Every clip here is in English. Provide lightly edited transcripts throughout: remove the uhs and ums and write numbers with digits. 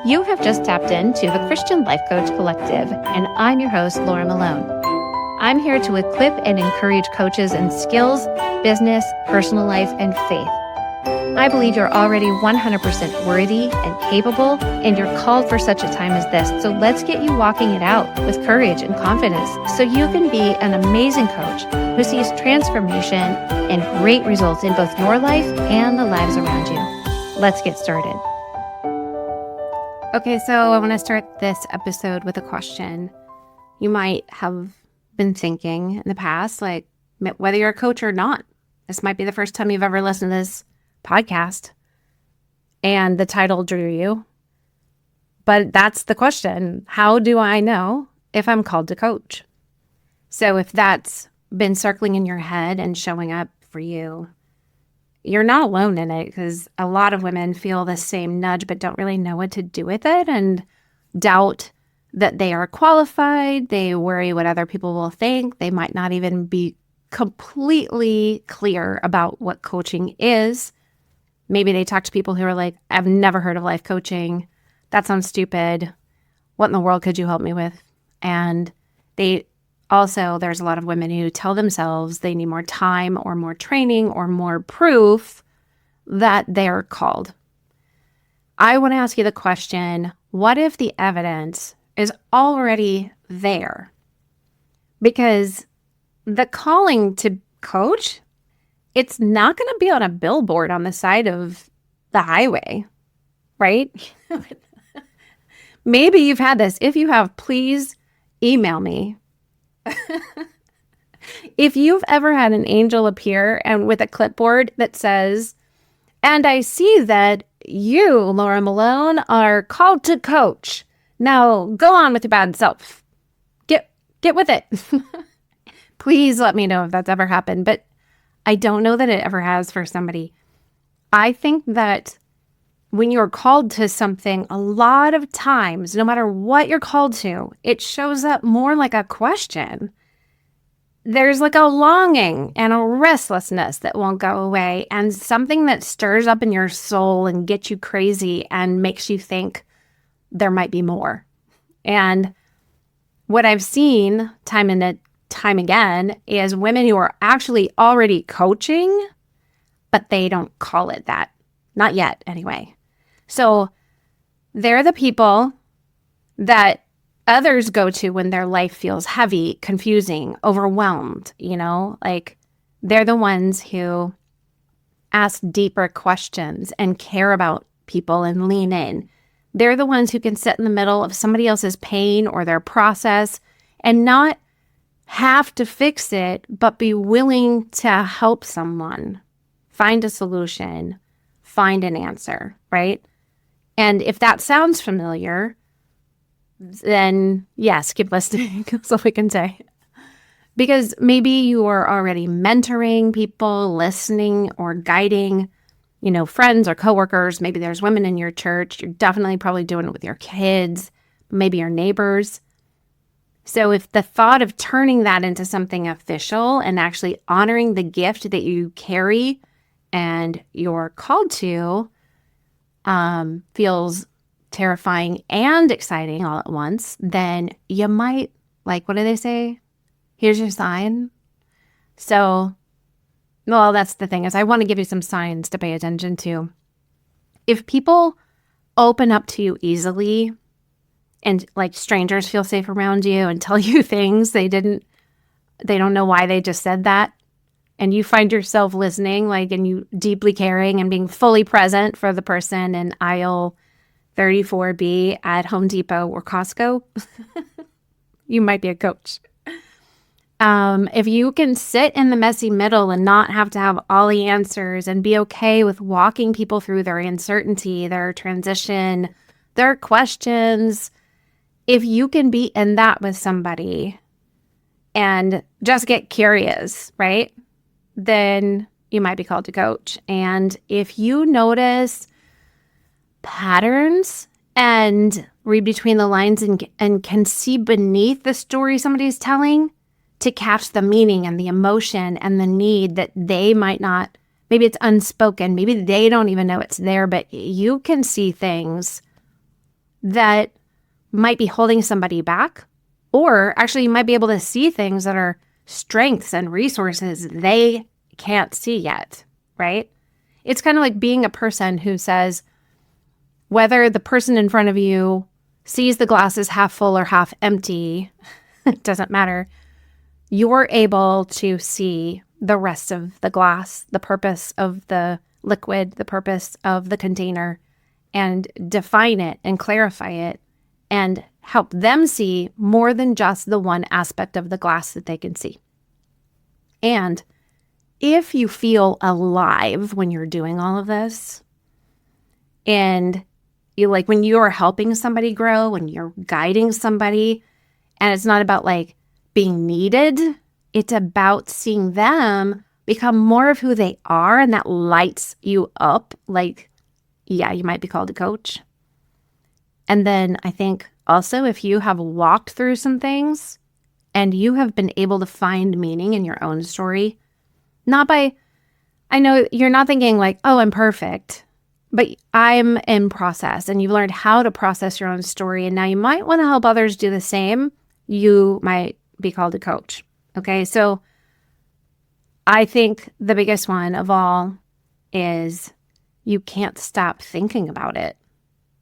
You have just tapped into the Christian Life Coach Collective, and I'm your host, Laura Malone. I'm here to equip and encourage coaches in skills, business, personal life, and faith. I believe you're already 100% worthy and capable, and you're called for such a time as this. So let's get you walking it out with courage and confidence so you can be an amazing coach who sees transformation and great results in both your life and the lives around you. Let's get started. Okay, so I want to start this episode with a question. You might have been thinking in the past, like whether you're a coach or not, this might be the first time you've ever listened to this podcast and the title drew you. But that's the question. How do I know if I'm called to coach? So if that's been circling in your head and showing up for you, you're not alone in it, because a lot of women feel the same nudge but don't really know what to do with it and doubt that they are qualified. They worry what other people will think. They might not even be completely clear about what coaching is. Maybe they talk to people who are like, I've never heard of life coaching. That sounds stupid. What in the world could you help me with? And there's a lot of women who tell themselves they need more time or more training or more proof that they're called. I want to ask you the question, what if the evidence is already there? Because the calling to coach, it's not going to be on a billboard on the side of the highway, right? Maybe you've had this. If you have, please email me. If you've ever had an angel appear and with a clipboard that says, and I see that you, Laura Malone, are called to coach. Now go on with your bad self. Get with it. Please let me know if that's ever happened. But I don't know that it ever has for somebody. I think that when you're called to something, a lot of times, no matter what you're called to, it shows up more like a question. There's like a longing and a restlessness that won't go away, and something that stirs up in your soul and gets you crazy and makes you think there might be more. And what I've seen time and time again is women who are actually already coaching, but they don't call it that. Not yet, anyway. So they're the people that others go to when their life feels heavy, confusing, overwhelmed, like they're the ones who ask deeper questions and care about people and lean in. They're the ones who can sit in the middle of somebody else's pain or their process and not have to fix it, but be willing to help someone find a solution, find an answer, right? And if that sounds familiar, then yes, keep listening. That's all we can say. Because maybe you are already mentoring people, listening or guiding, friends or coworkers. Maybe there's women in your church. You're definitely probably doing it with your kids, maybe your neighbors. So if the thought of turning that into something official and actually honoring the gift that you carry and you're called to feels terrifying and exciting all at once, then you might, what do they say? Here's your sign. So, well, that's the thing, is I want to give you some signs to pay attention to. If people open up to you easily and strangers feel safe around you and tell you things they don't know why they just said that, and you find yourself listening, and you deeply caring and being fully present for the person in aisle 34B at Home Depot or Costco, you might be a coach. If you can sit in the messy middle and not have to have all the answers and be okay with walking people through their uncertainty, their transition, their questions, if you can be in that with somebody and just get curious, right? Then you might be called to coach. And if you notice patterns and read between the lines and can see beneath the story somebody's telling to catch the meaning and the emotion and the need that they might not, maybe it's unspoken, maybe they don't even know it's there, but you can see things that might be holding somebody back, or actually you might be able to see things that are strengths and resources they can't see yet, right? It's kind of like being a person who says, whether the person in front of you sees the glass as half full or half empty, it doesn't matter. You're able to see the rest of the glass, the purpose of the liquid, the purpose of the container, and define it and clarify it and help them see more than just the one aspect of the glass that they can see. And if you feel alive when you're doing all of this, and you like when you are helping somebody grow, when you're guiding somebody, and it's not about like being needed, it's about seeing them become more of who they are, and that lights you up. Like, yeah, you might be called a coach. And then I think also if you have walked through some things and you have been able to find meaning in your own story, I know you're not thinking like, oh, I'm perfect, but I'm in process, and you've learned how to process your own story. And now you might want to help others do the same. You might be called a coach. Okay. So I think the biggest one of all is you can't stop thinking about it.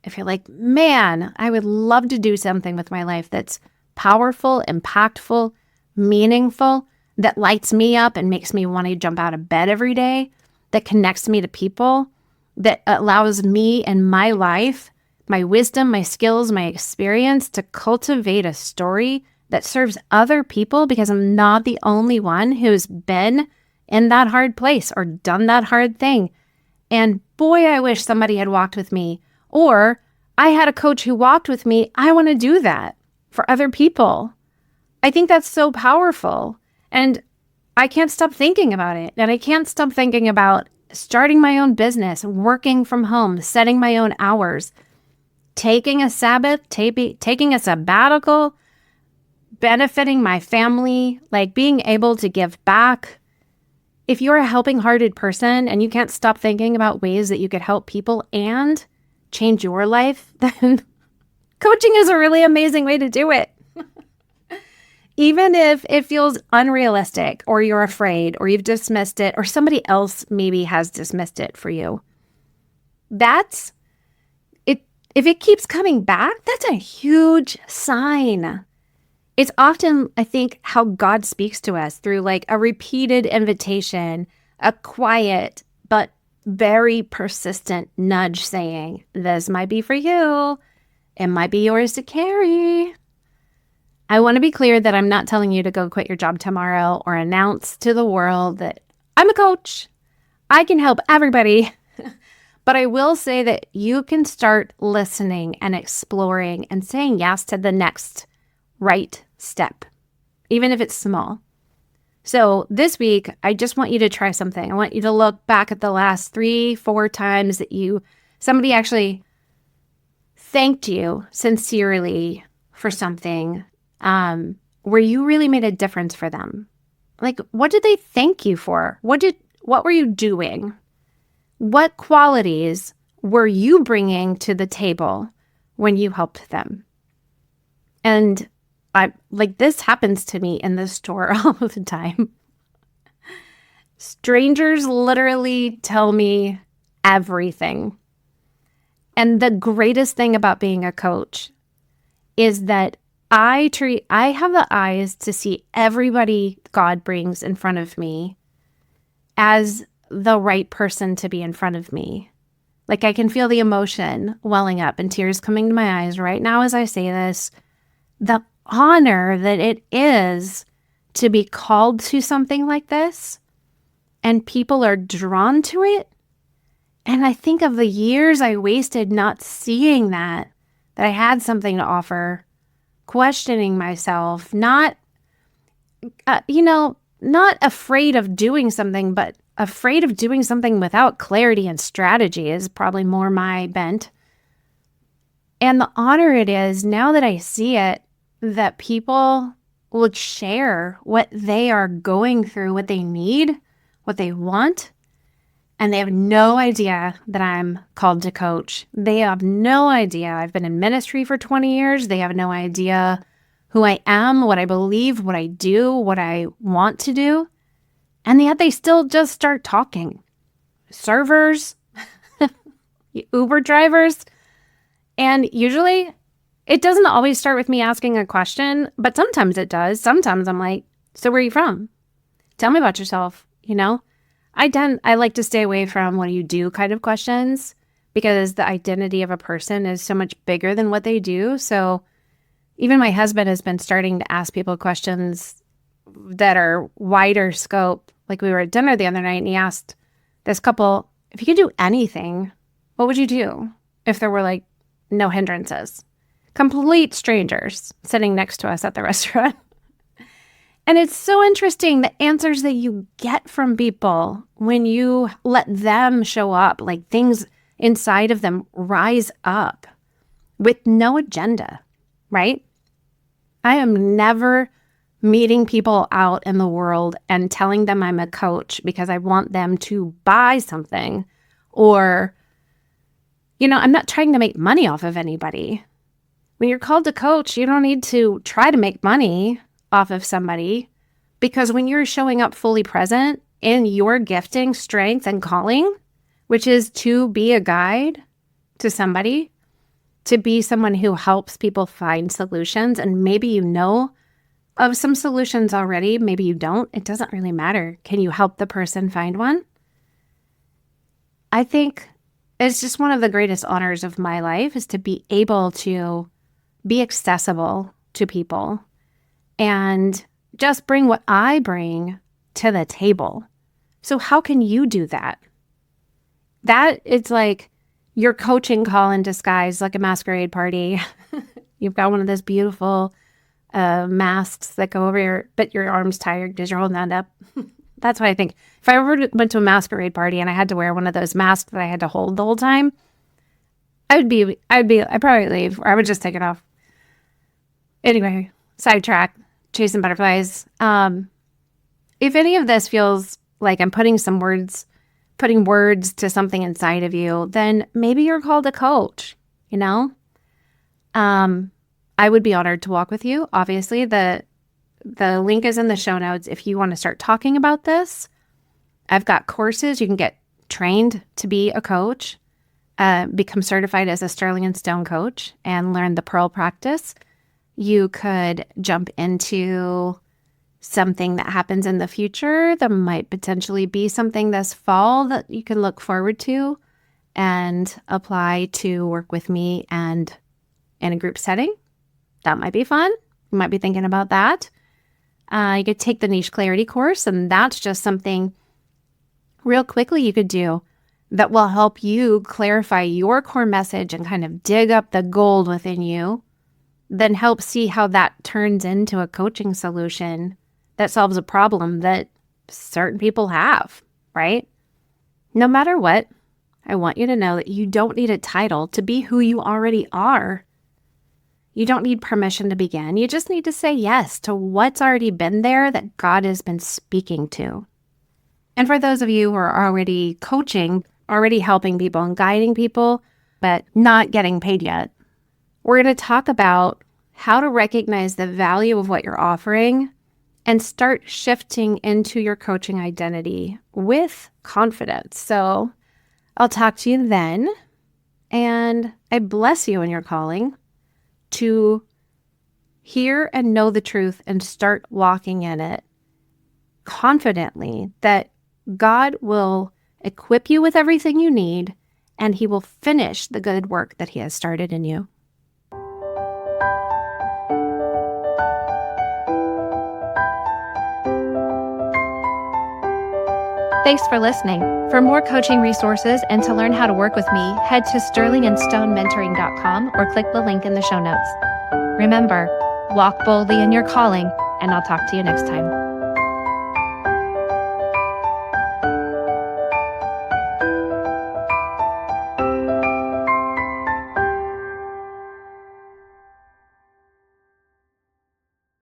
If you're like, man, I would love to do something with my life that's powerful, impactful, meaningful, that lights me up and makes me want to jump out of bed every day, that connects me to people, that allows me and my life, my wisdom, my skills, my experience to cultivate a story that serves other people, because I'm not the only one who's been in that hard place or done that hard thing. And boy, I wish somebody had walked with me, or I had a coach who walked with me. I want to do that for other people. I think that's so powerful. And I can't stop thinking about it. And I can't stop thinking about starting my own business, working from home, setting my own hours, taking a Sabbath, taking a sabbatical, benefiting my family, like being able to give back. If you're a helping-hearted person and you can't stop thinking about ways that you could help people and change your life, then coaching is a really amazing way to do it. Even if it feels unrealistic, or you're afraid, or you've dismissed it, or somebody else maybe has dismissed it for you. That's it. If it keeps coming back, that's a huge sign. It's often, I think, how God speaks to us through like a repeated invitation, a quiet but very persistent nudge saying, this might be for you. It might be yours to carry. I want to be clear that I'm not telling you to go quit your job tomorrow or announce to the world that I'm a coach. I can help everybody. But I will say that you can start listening and exploring and saying yes to the next right step, even if it's small. So this week, I just want you to try something. I want you to look back at the last 3-4 times that somebody actually thanked you sincerely for something, where you really made a difference for them. Like, what did they thank you for? What were you doing? What qualities were you bringing to the table when you helped them? And this happens to me in the store all of the time. Strangers literally tell me everything. And the greatest thing about being a coach is that I have the eyes to see everybody God brings in front of me as the right person to be in front of me. Like, I can feel the emotion welling up and tears coming to my eyes right now as I say this. The honor that it is to be called to something like this, and people are drawn to it. And I think of the years I wasted not seeing that I had something to offer, questioning myself, not afraid of doing something, but afraid of doing something without clarity and strategy is probably more my bent. And the honor it is, now that I see it, that people would share what they are going through, what they need, what they want, and they have no idea that I'm called to coach. They have no idea. I've been in ministry for 20 years. They have no idea who I am, what I believe, what I do, what I want to do. And yet they still just start talking. Servers, Uber drivers. And usually it doesn't always start with me asking a question, but sometimes it does. Sometimes I'm like, so where are you from? Tell me about yourself, I like to stay away from what do you do kind of questions because the identity of a person is so much bigger than what they do. So even my husband has been starting to ask people questions that are wider scope. Like we were at dinner the other night and he asked this couple, if you could do anything, what would you do if there were like no hindrances? Complete strangers sitting next to us at the restaurant. And it's so interesting the answers that you get from people when you let them show up, like things inside of them rise up with no agenda, right? I am never meeting people out in the world and telling them I'm a coach because I want them to buy something or, I'm not trying to make money off of anybody. When you're called to coach, you don't need to try to make money off of somebody because when you're showing up fully present in your gifting, strength, and calling, which is to be a guide to somebody, to be someone who helps people find solutions, and maybe you know of some solutions already, maybe you don't, it doesn't really matter. Can you help the person find one? I think it's just one of the greatest honors of my life is to be able to be accessible to people and just bring what I bring to the table. So how can you do that? That it's like your coaching call in disguise, like a masquerade party. You've got one of those beautiful masks that go over but your arm's tired because you're holding that up. That's what I think. If I ever went to a masquerade party and I had to wear one of those masks that I had to hold the whole time, I'd probably leave, or I would just take it off. Anyway, sidetrack, chasing butterflies. If any of this feels like I'm putting words to something inside of you, then maybe you're called a coach, I would be honored to walk with you. Obviously, the link is in the show notes if you want to start talking about this. I've got courses. You can get trained to be a coach, become certified as a Sterling and Stone coach, and learn the Pearl practice. You could jump into something that happens in the future that might potentially be something this fall that you can look forward to and apply to work with me and in a group setting. That might be fun. You might be thinking about that. You could take the Niche Clarity course, and that's just something real quickly you could do that will help you clarify your core message and kind of dig up the gold within you, then help see how that turns into a coaching solution that solves a problem that certain people have, right? No matter what, I want you to know that you don't need a title to be who you already are. You don't need permission to begin. You just need to say yes to what's already been there that God has been speaking to. And for those of you who are already coaching, already helping people and guiding people, but not getting paid yet, we're going to talk about how to recognize the value of what you're offering and start shifting into your coaching identity with confidence. So I'll talk to you then, and I bless you in your calling to hear and know the truth and start walking in it confidently that God will equip you with everything you need and He will finish the good work that He has started in you. Thanks for listening. For more coaching resources and to learn how to work with me, head to sterlingandstonementoring.com or click the link in the show notes. Remember, walk boldly in your calling, and I'll talk to you next time.